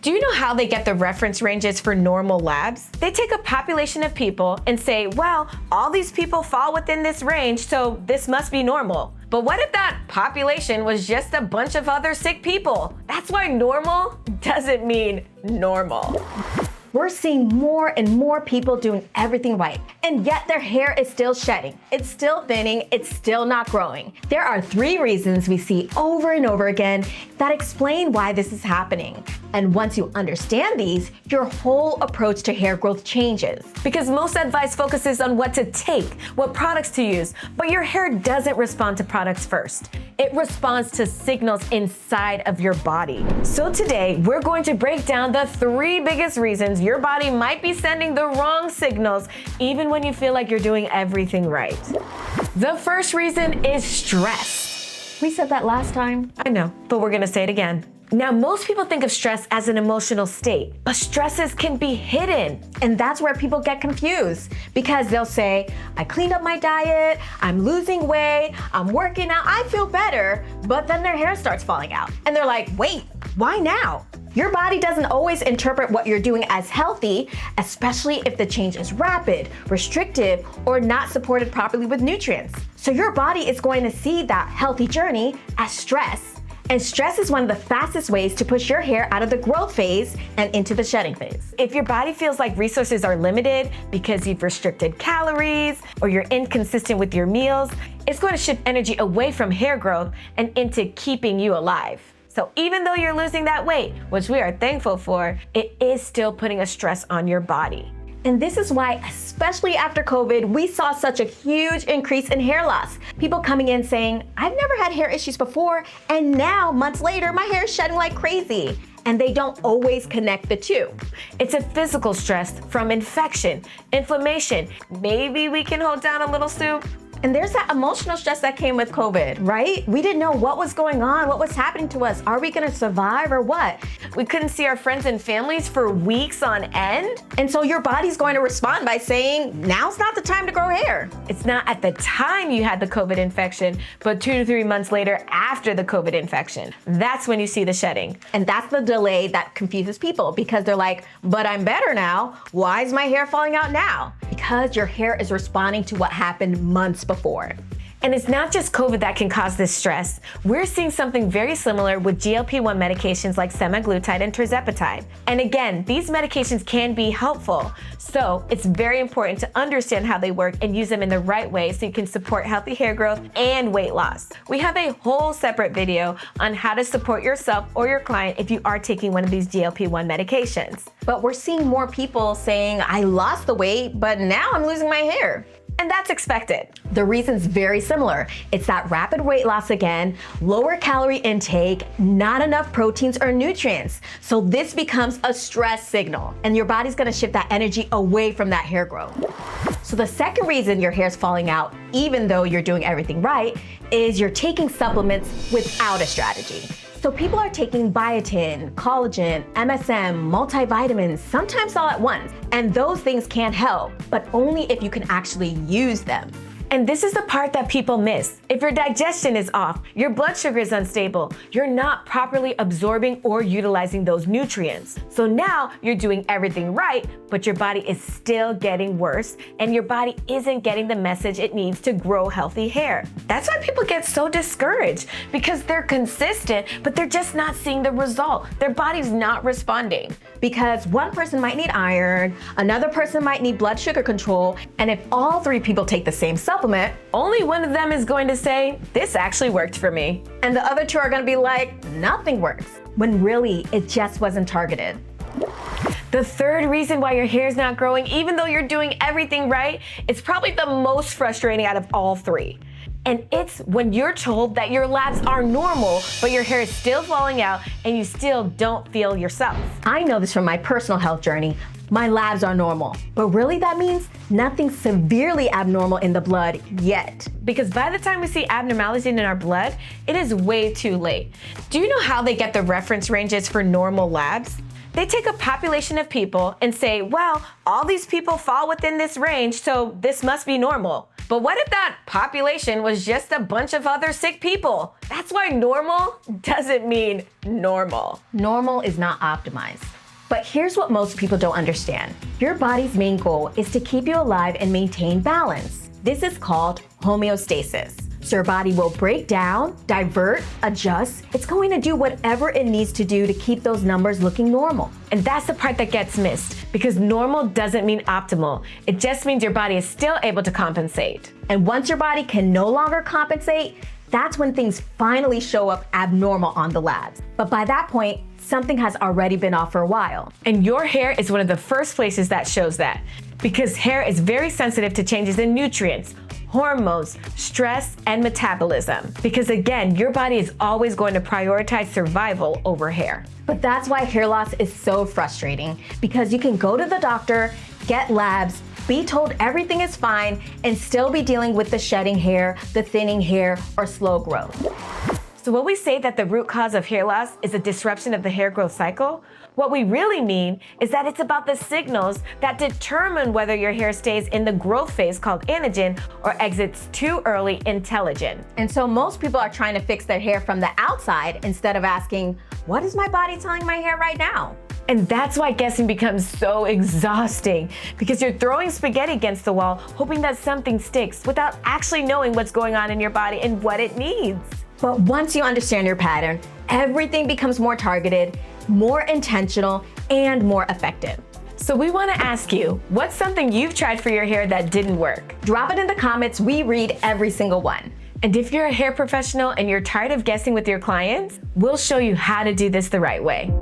Do you know how they get the reference ranges for normal labs? They take a population of people and say, well, all these people fall within this range, so this must be normal. But what if that population was just a bunch of other sick people? That's why normal doesn't mean normal. We're seeing more and more people doing everything right, and yet their hair is still shedding. It's still thinning, it's still not growing. There are 3 reasons we see over and over again that explain why this is happening. And once you understand these, your whole approach to hair growth changes. Because most advice focuses on what to take, what products to use, but your hair doesn't respond to products first. It responds to signals inside of your body. So today, we're going to break down the 3 biggest reasons your body might be sending the wrong signals even when you feel like you're doing everything right. The first reason is stress. We said that last time. I know, but we're gonna say it again. Now, most people think of stress as an emotional state, but stresses can be hidden. And that's where people get confused because they'll say, I cleaned up my diet, I'm losing weight, I'm working out, I feel better, but then their hair starts falling out. And they're like, wait, why now? Your body doesn't always interpret what you're doing as healthy, especially if the change is rapid, restrictive, or not supported properly with nutrients. So your body is going to see that healthy journey as stress. And stress is one of the fastest ways to push your hair out of the growth phase and into the shedding phase. If your body feels like resources are limited because you've restricted calories or you're inconsistent with your meals, it's going to shift energy away from hair growth and into keeping you alive. So even though you're losing that weight, which we are thankful for, it is still putting a stress on your body. And this is why, especially after COVID, we saw such a huge increase in hair loss. People coming in saying, I've never had hair issues before, and now, months later, my hair is shedding like crazy. And they don't always connect the two. It's a physical stress from infection, inflammation. Maybe we can hold down a little soup. And there's that emotional stress that came with COVID, right? We didn't know what was going on, what was happening to us. Are we gonna survive or what? We couldn't see our friends and families for weeks on end. And so your body's going to respond by saying, now's not the time to grow hair. It's not at the time you had the COVID infection, but 2 to 3 months later after the COVID infection. That's when you see the shedding. And that's the delay that confuses people because they're like, but I'm better now. Why is my hair falling out now? Because your hair is responding to what happened months before. And it's not just COVID that can cause this stress. We're seeing something very similar with GLP-1 medications like semaglutide and tirzepatide. And again, these medications can be helpful. So it's very important to understand how they work and use them in the right way so you can support healthy hair growth and weight loss. We have a whole separate video on how to support yourself or your client if you are taking one of these GLP-1 medications. But we're seeing more people saying, I lost the weight, but now I'm losing my hair. And that's expected. The reason's very similar. It's that rapid weight loss again, lower calorie intake, not enough proteins or nutrients. So this becomes a stress signal and your body's gonna shift that energy away from that hair growth. So the second reason your hair's falling out, even though you're doing everything right, is you're taking supplements without a strategy. So people are taking biotin, collagen, MSM, multivitamins, sometimes all at once. And those things can help, but only if you can actually use them. And this is the part that people miss. If your digestion is off, your blood sugar is unstable, you're not properly absorbing or utilizing those nutrients. So now you're doing everything right, but your body is still getting worse and your body isn't getting the message it needs to grow healthy hair. That's why people get so discouraged because they're consistent, but they're just not seeing the result. Their body's not responding. Because one person might need iron, another person might need blood sugar control, and if all 3 people take the same supplement, only one of them is going to say, this actually worked for me. And the other 2 are gonna be like, nothing works, when really it just wasn't targeted. The third reason why your hair is not growing, even though you're doing everything right, is probably the most frustrating out of all 3. And it's when you're told that your labs are normal, but your hair is still falling out and you still don't feel yourself. I know this from my personal health journey. My labs are normal, but really that means nothing severely abnormal in the blood yet. Because by the time we see abnormalities in our blood, it is way too late. Do you know how they get the reference ranges for normal labs? They take a population of people and say, well, all these people fall within this range, so this must be normal. But what if that population was just a bunch of other sick people? That's why normal doesn't mean normal. Normal is not optimized. But here's what most people don't understand. Your body's main goal is to keep you alive and maintain balance. This is called homeostasis. So your body will break down, divert, adjust. It's going to do whatever it needs to do to keep those numbers looking normal. And that's the part that gets missed, because normal doesn't mean optimal. It just means your body is still able to compensate. And once your body can no longer compensate, that's when things finally show up abnormal on the labs. But by that point, something has already been off for a while. And your hair is one of the first places that shows that, because hair is very sensitive to changes in nutrients, hormones, stress, and metabolism. Because again, your body is always going to prioritize survival over hair. But that's why hair loss is so frustrating, because you can go to the doctor, get labs, be told everything is fine, and still be dealing with the shedding hair, the thinning hair, or slow growth. So when we say that the root cause of hair loss is a disruption of the hair growth cycle, what we really mean is that it's about the signals that determine whether your hair stays in the growth phase called anagen or exits too early in telogen. And so most people are trying to fix their hair from the outside instead of asking, what is my body telling my hair right now? And that's why guessing becomes so exhausting, because you're throwing spaghetti against the wall, hoping that something sticks without actually knowing what's going on in your body and what it needs. But once you understand your pattern, everything becomes more targeted, more intentional, and more effective. So we want to ask you, what's something you've tried for your hair that didn't work? Drop it in the comments. We read every single one. And if you're a hair professional and you're tired of guessing with your clients, we'll show you how to do this the right way.